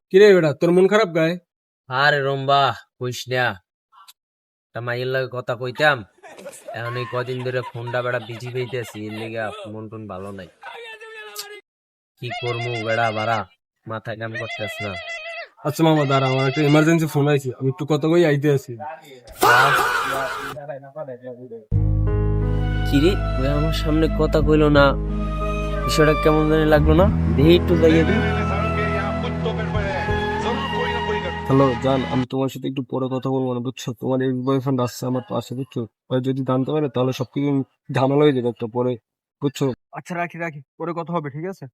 কিরে বেটা, তোর মন খারাপ গায়ে? আরে রম্বা কইস না, তা মাইয়ের লাগে কথা কইতাম, এখন এই কদিন ধরে ফোনটা বেড়া বিজি পেইতেছি, এর লিগে মন টন ভালো নাই। কি করবো বেড়া বাড়া, মাথায় কাম করতেছ না। আচ্ছা মামা দাঁড়া, আমার একটা ইমার্জেন্সি ফোন আইছে, আমি একটু কথা কই আইতে আছি। কিরে ওই আমার সামনে কথা কইলো না, বিষয়টা কেমন জানি লাগলো না, দেখি একটু যাইয়ে দিই। হ্যালো জান, আমি তোমার সাথে একটু পরে কথা বলবো না বুঝছো? তোমার এক্স বয়ফ্রেন্ড আসছে আমার পাশে বুঝছো? ওই যদি জানতে পারে তাহলে সবকিছু ঝামেলা হয়ে যাবে একটা পরে, বুঝছো? আচ্ছা রাখি রাখি, পরে কথা হবে, ঠিক আছে?